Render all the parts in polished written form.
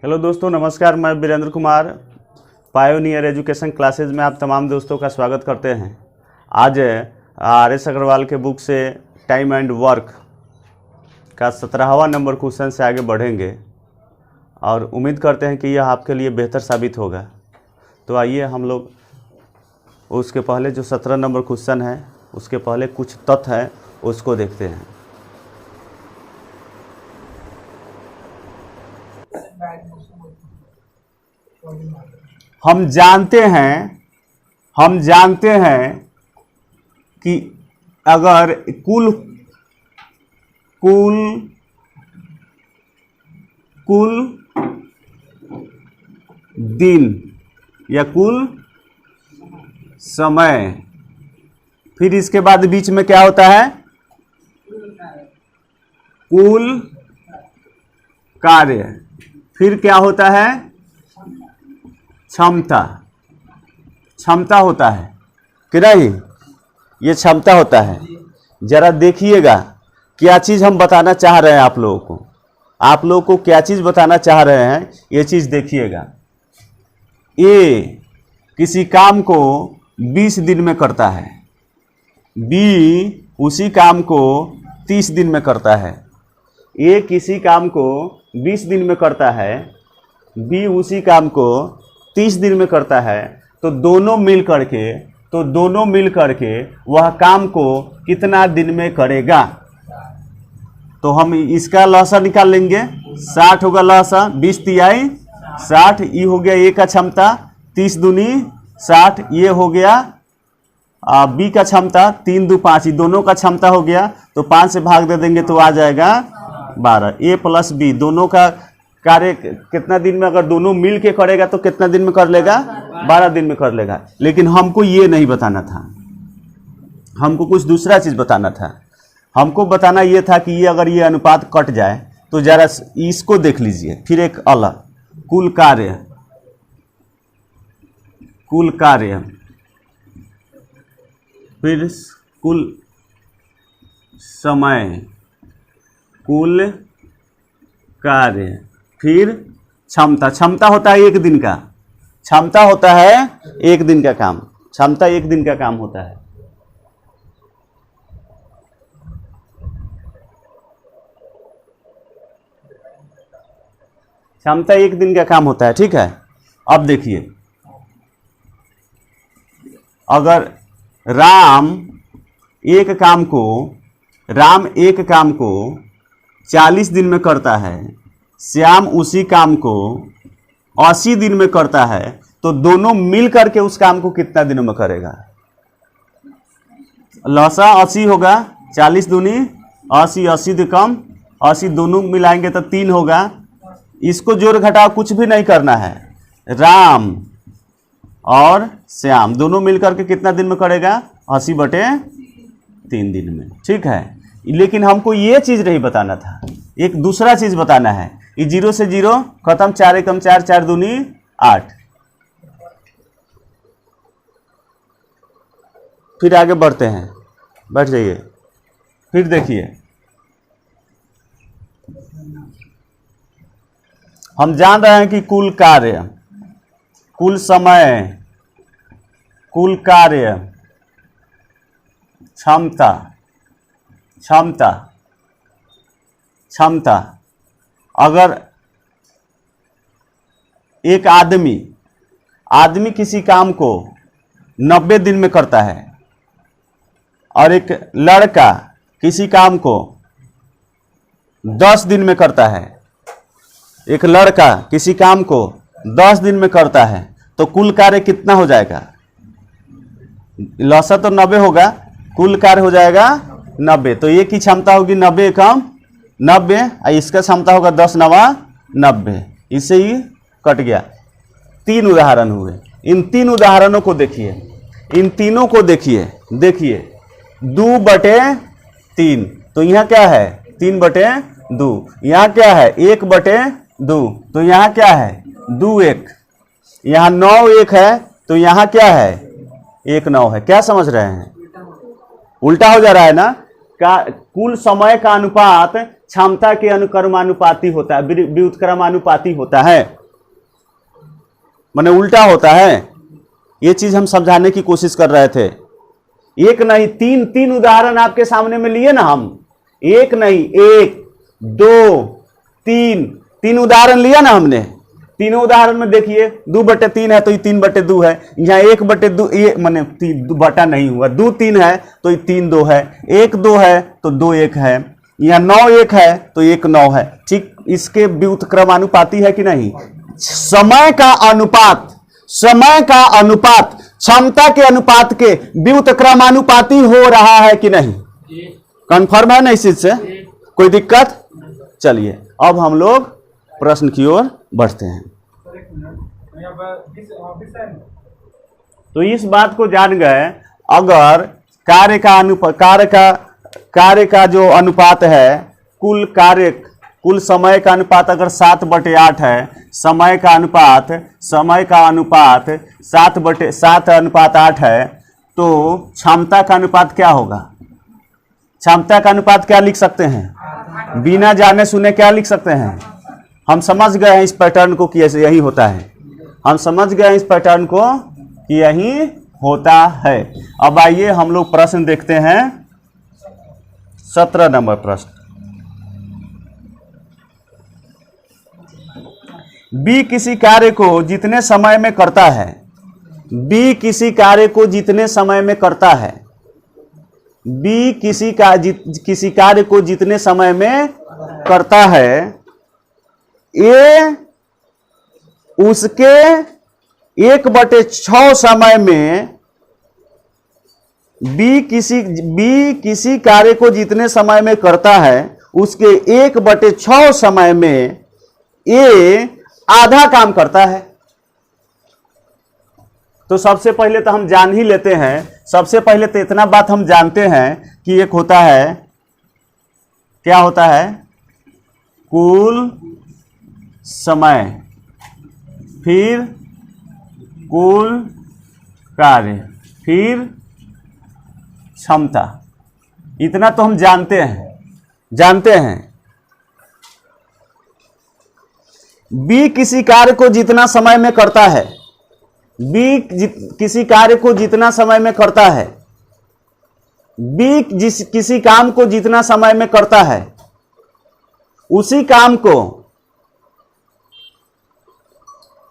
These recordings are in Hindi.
हेलो दोस्तों, नमस्कार। मैं Virendra Kumar Pioneer Education classes में आप तमाम दोस्तों का स्वागत करते हैं। आज RS अग्रवाल के बुक से टाइम एंड वर्क का 17वां नंबर क्वेश्चन से आगे बढ़ेंगे और उम्मीद करते हैं कि यह आपके लिए बेहतर साबित होगा। तो आइए हम लोग उसके पहले जो 17 नंबर क्वेश्चन है उसके पहले कुछ तथ्य हैं उसको देखते हैं। हम जानते हैं कि अगर कुल दिन या कुल समय, फिर इसके बाद बीच में क्या होता है? कुल कार्य, फिर क्या होता है? क्षमता होता है कि नहीं? ये क्षमता होता है। जरा देखिएगा क्या चीज़ हम बताना चाह रहे हैं आप लोगों को क्या चीज़ बताना चाह रहे हैं, ये चीज़ देखिएगा। ए किसी काम को 20 दिन में करता है, बी उसी काम को 30 दिन में करता है। ए किसी काम को 20 दिन में करता है, बी उसी काम को 30 दिन में करता है, तो दोनों मिल करके वह काम को कितना दिन में करेगा? तो हम इसका लहसा निकाल लेंगे। 60 होगा लहसा, 20 तिहाई 60, ये हो गया ए का क्षमता, 30 दूनी 60, ये हो गया बी का क्षमता, 3 दू 5, दोनों का क्षमता हो गया। तो 5 से भाग दे देंगे तो आ जाएगा 12। ए प्लस बी दोनों का कार्य कितना दिन में, अगर दोनों मिल के करेगा तो कितना दिन में कर लेगा? 12 दिन में कर लेगा। लेकिन हमको ये नहीं बताना था, हमको कुछ दूसरा चीज़ बताना था। हमको बताना ये था कि ये अगर ये अनुपात कट जाए तो जरा इसको देख लीजिए। फिर एक अलग कुल कार्य, फिर कुल समय, कुल कार्य, फिर क्षमता होता है 1 दिन का, क्षमता होता है 1 दिन का काम, क्षमता 1 दिन का काम होता है। क्षमता 1 दिन का काम होता है, ठीक है। अब देखिए, अगर राम एक काम को 40 दिन में करता है, श्याम उसी काम को 80 दिन में करता है, तो दोनों मिल करके उस काम को कितना दिनों में करेगा? लौसा 80 होगा, 40 दूनी 80, 80 से कम 80, दोनों मिलाएंगे तो 3 होगा। इसको जोड़ घटाव कुछ भी नहीं करना है। राम और श्याम दोनों मिल करके कितना दिन में करेगा? 80/3 दिन में, ठीक है। लेकिन हमको ये चीज़ नहीं बताना था, एक दूसरा चीज़ बताना है। ये 0 से 0 खत्म, 4 एकम 4, 4 दूनी 8। फिर आगे बढ़ते हैं, बैठ जाइए। फिर देखिए, हम जान रहे हैं कि कुल कार्य, कुल समय, कुल कार्य, क्षमता। अगर एक आदमी किसी काम को 90 दिन में करता है और एक लड़का किसी काम को 10 दिन में करता है, एक लड़का किसी काम को 10 दिन में करता है, तो कुल कार्य कितना हो जाएगा? लौसा तो 90 होगा, कुल कार्य हो जाएगा 90। तो ये की क्षमता होगी 90 कम 90, इसका क्षमता होगा 10 9 90। इससे ही कट गया। 3 उदाहरण हुए। इन 3 उदाहरणों को देखिए, इन तीनों को देखिए। 2/3, तो यहाँ क्या है? 3/2। यहाँ क्या है? 1/2। तो यहाँ क्या है? 2/1। यहाँ 9/1 है, तो यहाँ क्या है? 1/9 है। क्या समझ रहे हैं? उल्टा हो जा रहा है ना? कुल समय का अनुपात क्षमता के अनुक्रमानुपाती होता है, व्युत्क्रमानुपाती होता है, माने उल्टा होता है। ये चीज हम समझाने की कोशिश कर रहे थे। एक नहीं तीन उदाहरण आपके सामने में लिए ना हम, एक नहीं 1 2 3 उदाहरण लिया ना हमने। तीनों उदाहरण में देखिए 2/3 है तो ये 3/2 है, यहाँ 1/2 ये माने बटा नहीं हुआ, 2 3 है तो ये 3 2 है, 1 2 है तो 2 1 है, यहाँ 9 1 है तो 1 9 है। ठीक, इसके व्युत्क्रमानुपाती है कि नहीं? समय का अनुपात क्षमता के अनुपात के व्युत्क्रमानुपाती हो रहा है कि नहीं? कंफर्म है ना इस चीज से? कोई दिक्कत? चलिए अब हम लोग प्रश्न की ओर बढ़ते हैं। तो इस बात को जान गए, अगर कार्य का जो अनुपात है, कुल समय का अनुपात अगर 7/8 है, समय का अनुपात 7/8 है, तो क्षमता का अनुपात क्या होगा? क्षमता का अनुपात क्या लिख सकते हैं? बिना जाने सुने क्या लिख सकते हैं? हम समझ गए हैं इस पैटर्न को कि यही होता है। हम समझ गए हैं इस पैटर्न को कि यही होता है। अब आइए हम लोग प्रश्न देखते हैं। 17 नंबर प्रश्न। बी किसी कार्य को जितने समय में करता है, बी किसी कार्य को जितने समय में करता है, बी किसी कार्य को जितने समय में करता है, ए उसके 1/6 समय में, बी किसी कार्य को जितने समय में करता है उसके 1/6 समय में ए आधा काम करता है। तो सबसे पहले तो हम जान ही लेते हैं, सबसे पहले तो इतना बात हम जानते हैं कि एक होता है, क्या होता है? कुल समय, फिर कुल कार्य, फिर क्षमता। इतना तो हम जानते हैं। बी किसी कार्य को जितना समय में करता है, किसी कार्य को जितना समय में करता है, किसी काम को जितना समय में करता है, उसी काम को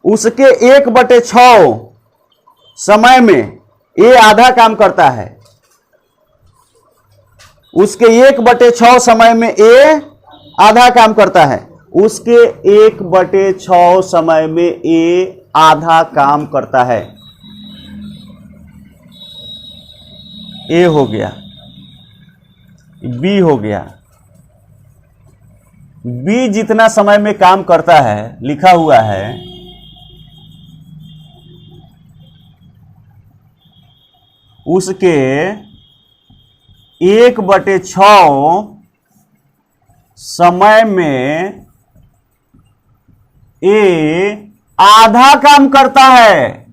उसके 1/6 समय में ए आधा काम करता है। उसके 1/6 समय में ए आधा काम करता है। उसके 1/6 समय में ए आधा काम करता है। ए हो गया, बी हो गया। बी जितना समय में काम करता है, लिखा हुआ है उसके 1/6 समय में ए आधा काम करता है।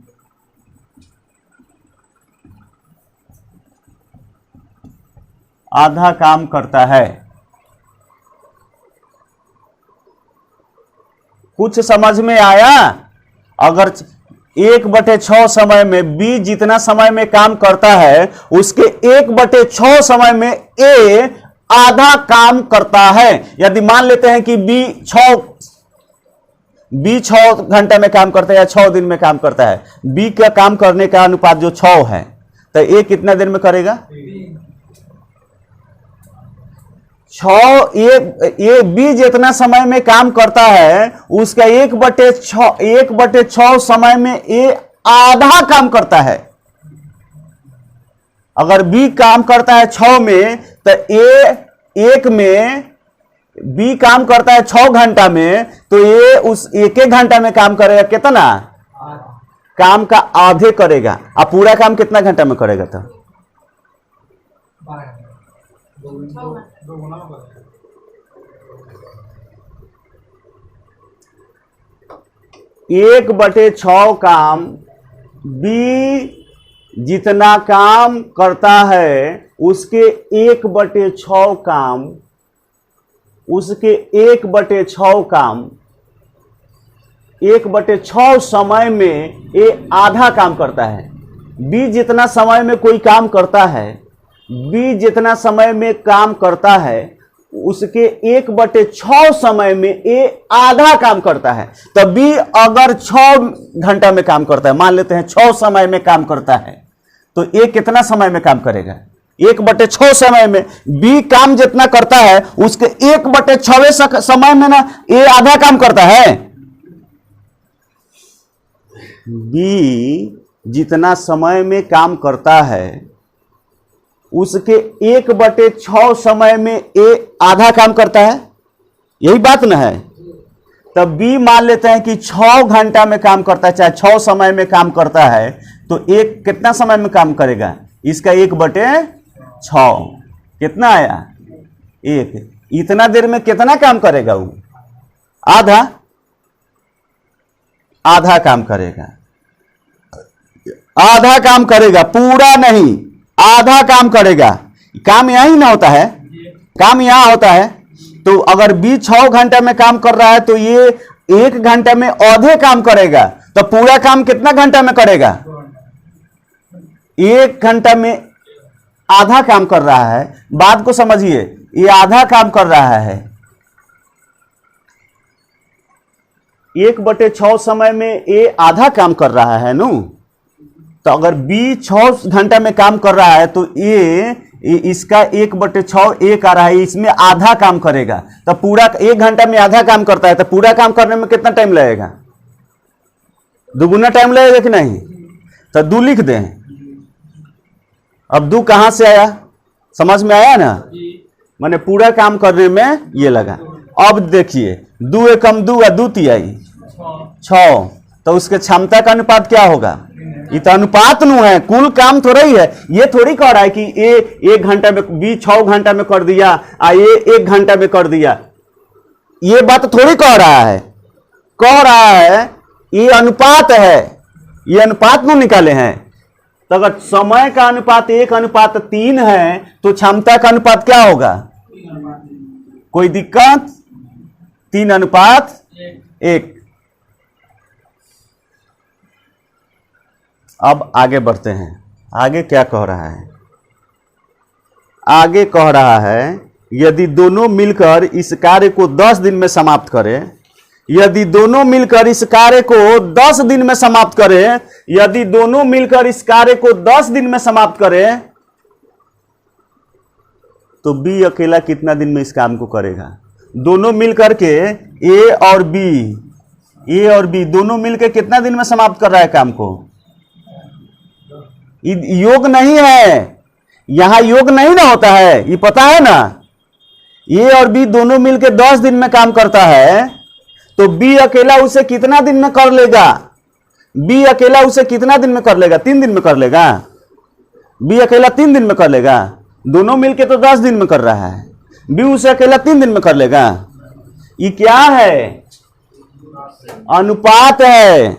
आधा काम करता है। कुछ समझ में आया? अगर 1/6 समय में बी जितना समय में काम करता है, उसके 1/6 समय में ए आधा काम करता है। यदि मान लेते हैं कि बी 6 घंटे में काम करता है या 6 दिन में काम करता है, बी का काम करने का अनुपात जो 6 है, तो ए कितना देर में करेगा? 6 ये बी जितना समय में काम करता है, उसका 1/6 समय में ए आधा काम करता है। अगर बी काम करता है 6 में, तो ए 1 में, बी काम करता है 6 घंटा में, तो ये उस 1 घंटा में काम करेगा कितना? काम का आधे करेगा। अब पूरा काम कितना घंटा में करेगा? तो 1/6 काम बी जितना काम करता है, उसके 1/6 काम उसके 1/6 काम 1/6 समय में ए आधा काम करता है। बी जितना समय में कोई काम करता है, बी जितना समय में काम करता है उसके 1/6 समय में ए आधा काम करता है। तो बी अगर 6 घंटा में काम करता है, मान लेते हैं 6 समय में काम करता है, तो ए कितना समय में काम करेगा? 1/6 समय में। बी काम जितना करता है उसके 1/6 समय में ना ए आधा काम करता है। बी जितना समय में काम करता है उसके 1/6 समय में ए आधा काम करता है। यही बात ना है। तब बी मान लेते हैं कि 6 घंटा में काम करता है, चाहे 6 समय में काम करता है, तो एक कितना समय में काम करेगा? इसका 1/6 कितना आया? 1। इतना देर में कितना काम करेगा वो? आधा काम करेगा। आधा काम करेगा, पूरा नहीं, आधा काम करेगा। काम यहीं ना होता है, काम यहां होता है। तो अगर बी 6 घंटे में काम कर रहा है तो ये 1 घंटे में आधे काम करेगा। तो पूरा काम कितना घंटा में करेगा? 1 घंटा में आधा काम कर रहा है। बात को समझिए, ये आधा काम कर रहा है। 1/6 समय में ये आधा काम कर रहा है नु। तो अगर बी 6 घंटा में काम कर रहा है तो ये इसका 1/6 एक आ रहा है, इसमें आधा काम करेगा। तो पूरा 1 घंटा में आधा काम करता है, तो पूरा काम करने में कितना टाइम लगेगा? दुगुना टाइम लगेगा कि नहीं? तो 2 लिख दें। अब 2 कहां से आया? समझ में आया ना? माने पूरा काम करने में ये लगा। अब देखिए 2 एकम 2 और 2 तिहाई 6, तो उसके क्षमता का अनुपात क्या होगा? ये तो अनुपात नु है, कुल काम थोड़ा ही है। ये थोड़ी कह रहा है कि ए 1 घंटा में, बी 6 घंटा में कर दिया और ये 1 घंटा में कर दिया। ये बात थोड़ी कह रहा है। कह रहा है ये अनुपात है, ये अनुपात नु निकाले हैं। तो अगर समय का अनुपात 1:3 है तो क्षमता का अनुपात क्या होगा? कोई दिक्कत? 3:1। अब आगे बढ़ते हैं। आगे क्या कह रहा है? आगे कह रहा है यदि दोनों मिलकर इस कार्य को 10 दिन में समाप्त करें, यदि दोनों मिलकर इस कार्य को 10 दिन में समाप्त करें, यदि दोनों मिलकर इस कार्य को 10 दिन में समाप्त करें, तो बी अकेला कितना दिन में इस काम को करेगा? दोनों मिलकर के ए और बी दोनों मिलकर कितना दिन में समाप्त कर रहा है काम को? योग नहीं है, यहां योग नहीं ना होता है, ये पता है ना। ए और बी दोनों मिलकर 10 दिन में काम करता है, तो बी अकेला उसे कितना दिन में कर लेगा? बी अकेला उसे कितना दिन में कर लेगा? 3 दिन में कर लेगा। बी अकेला 3 दिन में कर लेगा। दोनों मिलके तो 10 दिन में कर रहा है, बी उसे अकेला 3 दिन में कर लेगा। ये क्या है? अनुपात है,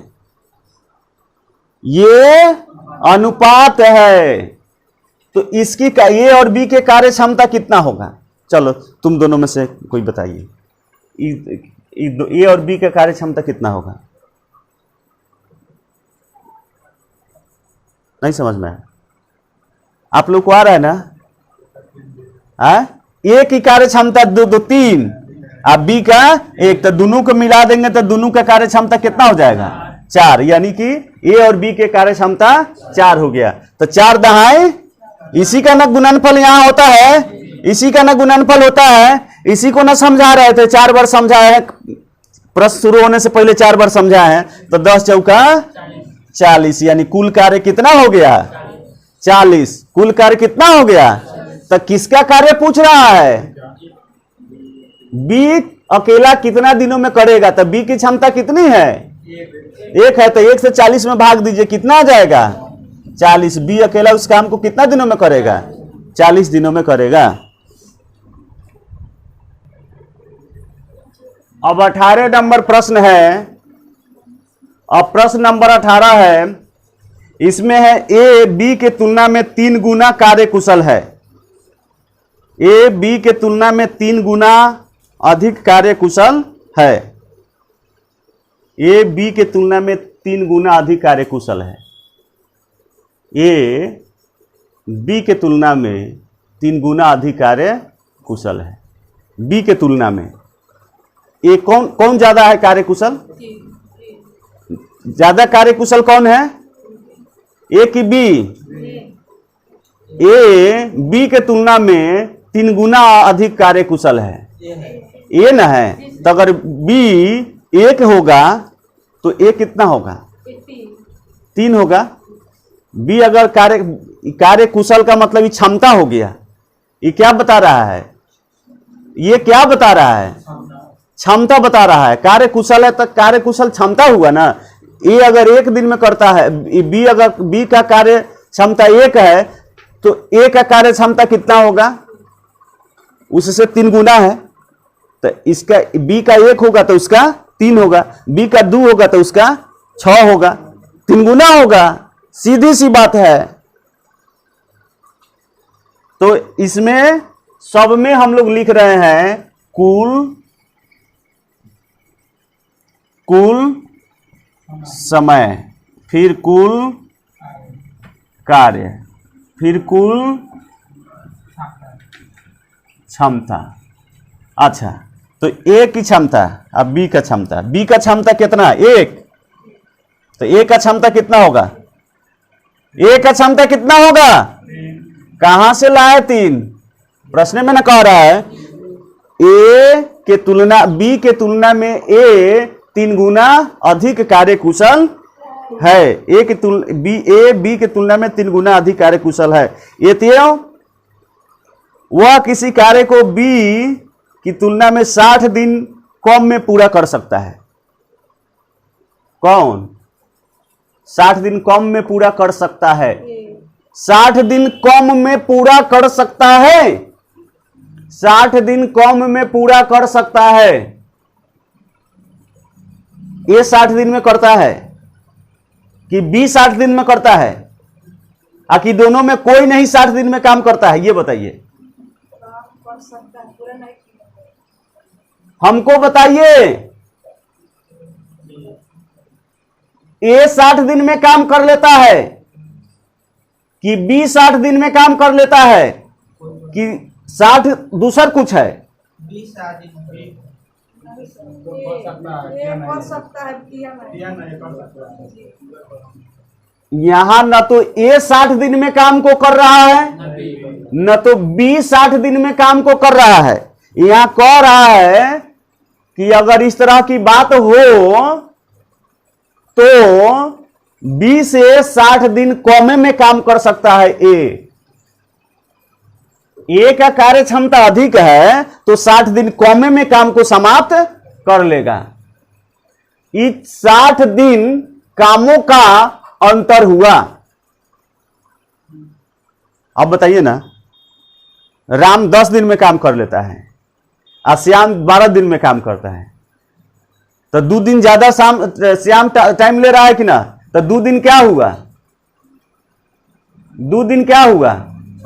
ये अनुपात है। तो इसकी ए और बी के कार्य क्षमता कितना होगा? चलो तुम दोनों में से कोई बताइए, ए और बी का कार्य क्षमता कितना होगा? नहीं समझ में आया? आप लोग को आ रहा है ना? ए की कार्य क्षमता 3 और बी का 1, तो दोनों को मिला देंगे तो दोनों का कार्य क्षमता कितना हो जाएगा? 4। यानी कि ए और बी के कार्य क्षमता 4 हो गया। तो 4 दहाई, इसी का ना गुणनफल यहां होता है, इसी का ना गुणनफल होता है। इसी को ना समझा रहे थे, 4 बार समझाए हैं, प्रश्न शुरू होने से पहले 4 बार समझाए हैं। तो 10 चौका 40, यानी कुल कार्य कितना हो गया? 40। कुल कार्य कितना हो गया? तो किसका कार्य पूछ रहा है? बी अकेला कितना दिनों में करेगा? तो बी की क्षमता कितनी है? 1 है, तो 1 से 40 में भाग दीजिए, कितना आ जाएगा? 40। बी अकेला उस काम को कितना दिनों में करेगा? 40 दिनों में करेगा। अब 18 नंबर प्रश्न है। अब प्रश्न नंबर 18 है, इसमें है ए बी के तुलना में 3 गुना कार्य कुशल है। ए बी के तुलना में 3 गुना अधिक कार्यकुशल है। ए बी के तुलना में 3 गुना अधिक कार्यकुशल है। ए बी के तुलना में 3 गुना अधिक कार्यकुशल है। बी के तुलना में ए कौन ज्यादा है कार्यकुशल? ज्यादा कार्यकुशल कौन है? ए की बी? ए बी के तुलना में 3 गुना अधिक कार्यकुशल है। ए ना है, तो अगर बी 1 होगा तो ए कितना होगा? 3 होगा। बी अगर कार्यकुशल का मतलब ये क्षमता हो गया। ये क्या बता रहा है? ये क्या बता रहा है? क्षमता बता रहा है। कार्यकुशल है तो कार्यकुशल क्षमता हुआ ना। ए अगर 1 दिन में करता है, बी अगर बी का कार्य क्षमता 1 है तो ए का कार्य क्षमता कितना होगा? उससे 3 गुना है। तो इसका बी का 1 होगा तो उसका 3 होगा, बी का 2 होगा तो उसका 6 होगा, 3 गुना होगा। सीधी सी बात है। तो इसमें सब में हम लोग लिख रहे हैं कुल समय, फिर कुल कार्य, फिर कुल क्षमता। अच्छा, तो ए की क्षमता अब बी का क्षमता, बी का क्षमता कितना? 1। तो ए का क्षमता कितना होगा? ए का क्षमता कितना होगा? कहां से लाए 3? प्रश्न में ना कह रहा है ए के तुलना बी के तुलना में ए 3 गुना अधिक कार्यकुशल है। ए बी के तुलना में 3 गुना अधिक कार्यकुशल है। ये तो वह किसी कार्य को बी की तुलना में 60 दिन कम में पूरा कर सकता है। कौन 60 दिन कम में पूरा कर सकता है? 60 दिन कम में पूरा कर सकता है। 60 दिन कम में पूरा कर सकता है। ये 60 दिन में करता है कि बी 60 दिन में करता है? कि दोनों में कोई नहीं 60 दिन में काम करता है? ये बताइए हमको, बताइए। ए 60 दिन में काम कर लेता है कि बी 60 दिन में काम कर लेता है कि 60 दूसर कुछ है? यहां न तो ए 60 दिन में काम को कर रहा है, न तो बी 60 दिन में काम को कर रहा है। यहां कह रहा है कि अगर इस तरह की बात हो तो बी से 60 दिन कम में काम कर सकता है। ए का कार्य क्षमता अधिक है तो 60 दिन कम में काम को समाप्त कर लेगा। इस 60 दिन कामों का अंतर हुआ। अब बताइए ना, राम 10 दिन में काम कर लेता है और श्याम 12 दिन में काम करता है, तो 2 दिन ज्यादा श्याम टाइम ले रहा है कि ना? तो 2 दिन क्या हुआ? 2 दिन क्या हुआ?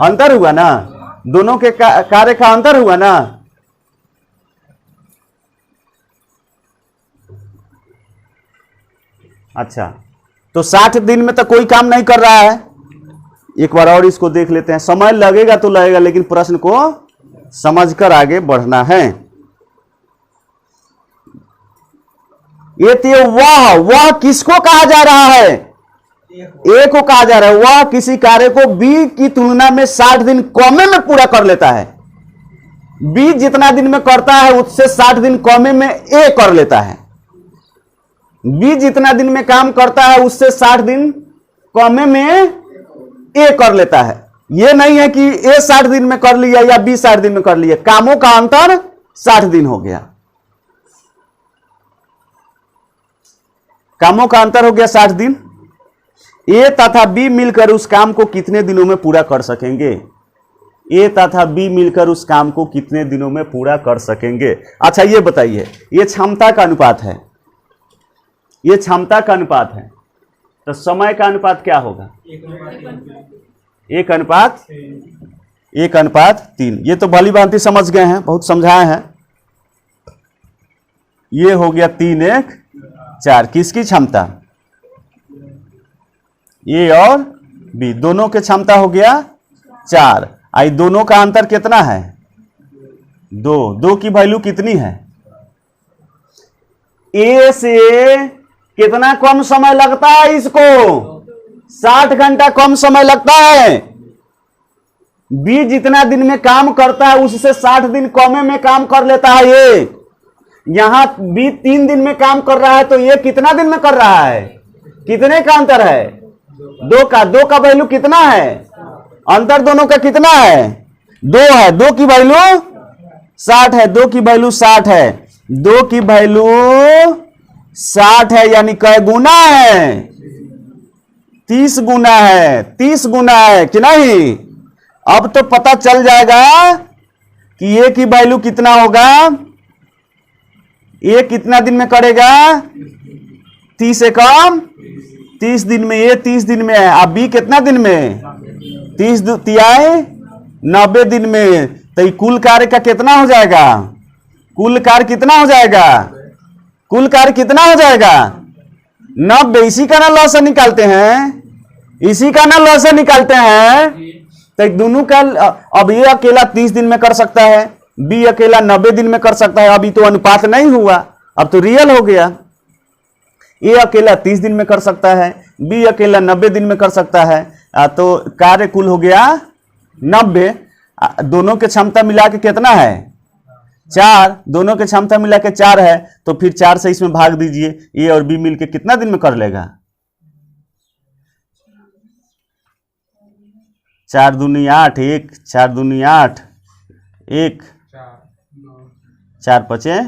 अंतर हुआ ना। दोनों के कार्य का अंतर हुआ ना। अच्छा, तो 60 दिन में तो कोई काम नहीं कर रहा है। एक बार और इसको देख लेते हैं। समय लगेगा तो लगेगा, लेकिन प्रश्न को समझकर आगे बढ़ना है। ये तो वह किसको कहा जा रहा है? ए को कहा जा रहा है। वह किसी कार्य को बी की तुलना में 60 दिन कम में पूरा कर लेता है। बी जितना दिन में करता है उससे 60 दिन कम में ए कर लेता है। बी जितना दिन में काम करता है उससे 60 दिन कम में ए कर लेता है। यह नहीं है कि ए 60 दिन में कर लिया या बी 60 दिन में कर लिया। कामों का अंतर 60 दिन हो गया। कामों का अंतर हो गया 60 दिन। ए तथा बी मिलकर उस काम को कितने दिनों में पूरा कर सकेंगे? ए तथा बी मिलकर उस काम को कितने दिनों में पूरा कर सकेंगे? अच्छा, ये बताइए, ये क्षमता का अनुपात है। ये क्षमता का अनुपात है, तो समय का अनुपात क्या होगा? 1:3। ये तो भली भांति समझ गए हैं, बहुत समझाए हैं। ये हो गया 3 1 4। किसकी क्षमता? ए और बी दोनों की क्षमता हो गया 4। आई दोनों का अंतर कितना है? 2। 2 की वैल्यू कितनी है? ए से कितना कम समय लगता है इसको? 60 घंटा कम समय लगता है। बी जितना दिन में काम करता है उससे 60 दिन कम में काम कर लेता है ये। यहां बी 3 दिन में काम कर रहा है तो ये कितना दिन में कर रहा है? कितने का अंतर है? 2 का। 2 का वैल्यू कितना है? अंतर दोनों का कितना है? 2 है। 2 की वैल्यू 60 है। 2 की वैल्यू 60 है। 2 की वैल्यू 60 है, यानी कै गुना है? 30 गुना है। 30 गुना है कि नहीं? अब तो पता चल जाएगा कि ए की वैल्यू कितना होगा। ए कितना दिन में करेगा? 30 से कम 30 दिन में। ए 30 दिन में है। अब बी कितना दिन में? 30 तिहाई 90 दिन में। तो कुल कार्य का कितना हो जाएगा? कुल कार्य कितना हो जाएगा? कुल कार्य कितना हो जाएगा? 90। इसी का ना लॉस निकालते हैं, इसी का ना लॉस निकालते हैं। तो दोनों का अब ये अकेला 30 दिन में कर सकता है, बी अकेला 90 दिन में कर सकता है। अभी तो अनुपात नहीं हुआ, अब तो रियल हो गया। ए अकेला 30 दिन में कर सकता है, बी अकेला 90 दिन में कर सकता है। तो कार्य कुल हो गया 90। दोनों के क्षमता मिला के कितना है? 4। दोनों के क्षमता मिला के 4 है। तो फिर 4 से इसमें भाग दीजिए। ए और बी मिलके कितना दिन में कर लेगा? 4 दूनी 8, 1 4 दूनी 8, 1 4 पचे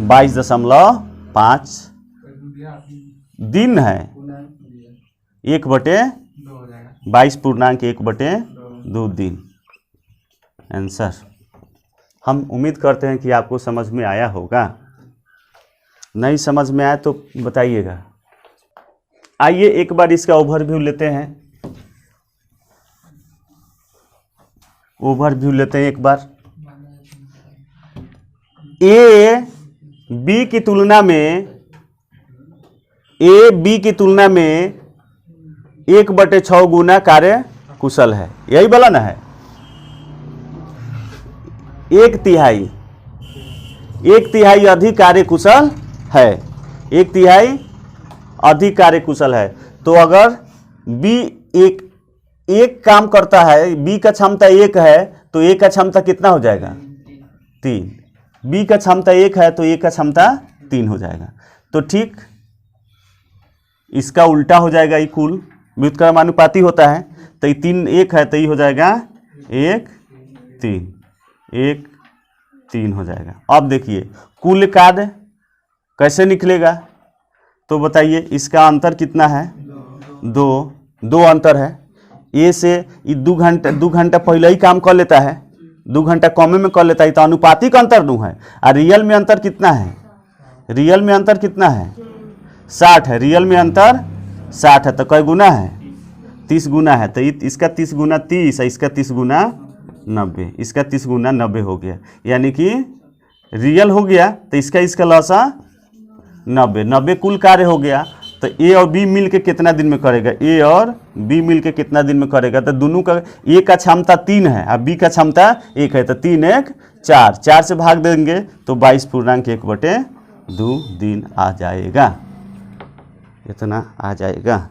22.5 दिन है। 1/22.1/2 दिन आंसर। हम उम्मीद करते हैं कि आपको समझ में आया होगा। नहीं समझ में आया तो बताइएगा। आइए एक बार इसका ओवरव्यू लेते हैं। ओवरव्यू लेते हैं एक बार। ए बी की तुलना में 1/6 गुना कार्य कुशल है। यही बोला ना है? 1/3 अधिक कार्य कुशल है। 1/3 अधिक कार्य कुशल है। तो अगर बी एक काम करता है, बी का क्षमता 1 है तो ए का क्षमता कितना हो जाएगा? 3। बी का क्षमता 1 है तो ए का क्षमता 3 हो जाएगा। तो ठीक इसका उल्टा हो जाएगा। ये कुल व्युत्क्रमानुपाती होता है। तो ये 3 1 है तो ये हो जाएगा 1 3 1 3 हो जाएगा। अब देखिए कुल कार्य कैसे निकलेगा? तो बताइए इसका अंतर कितना है? 2 अंतर है। ए से 2 घंटा पहले ही काम कर लेता है, 2 घंटा कम में कर लेता है। तो अनुपातिक अंतर 2 है। और रियल में अंतर कितना है? रियल में अंतर कितना है? 60 है। रियल में अंतर 60 है। तो कै गुना है? 30 गुना है। तो इसका 30 गुना 30 है, इसका 30 गुना 90, इसका 30 गुना 90 हो गया। यानी कि रियल हो गया। तो इसका लॉसा 90 कुल कार्य हो गया। तो ए और बी मिल के कितना दिन में करेगा? ए और बी मिल के कितना दिन में करेगा? तो दोनों का ए का क्षमता 3 है और बी का क्षमता 1 है। तो 3 1 4 4 से भाग देंगे तो 22.1/2 दिन आ जाएगा। इतना आ जाएगा।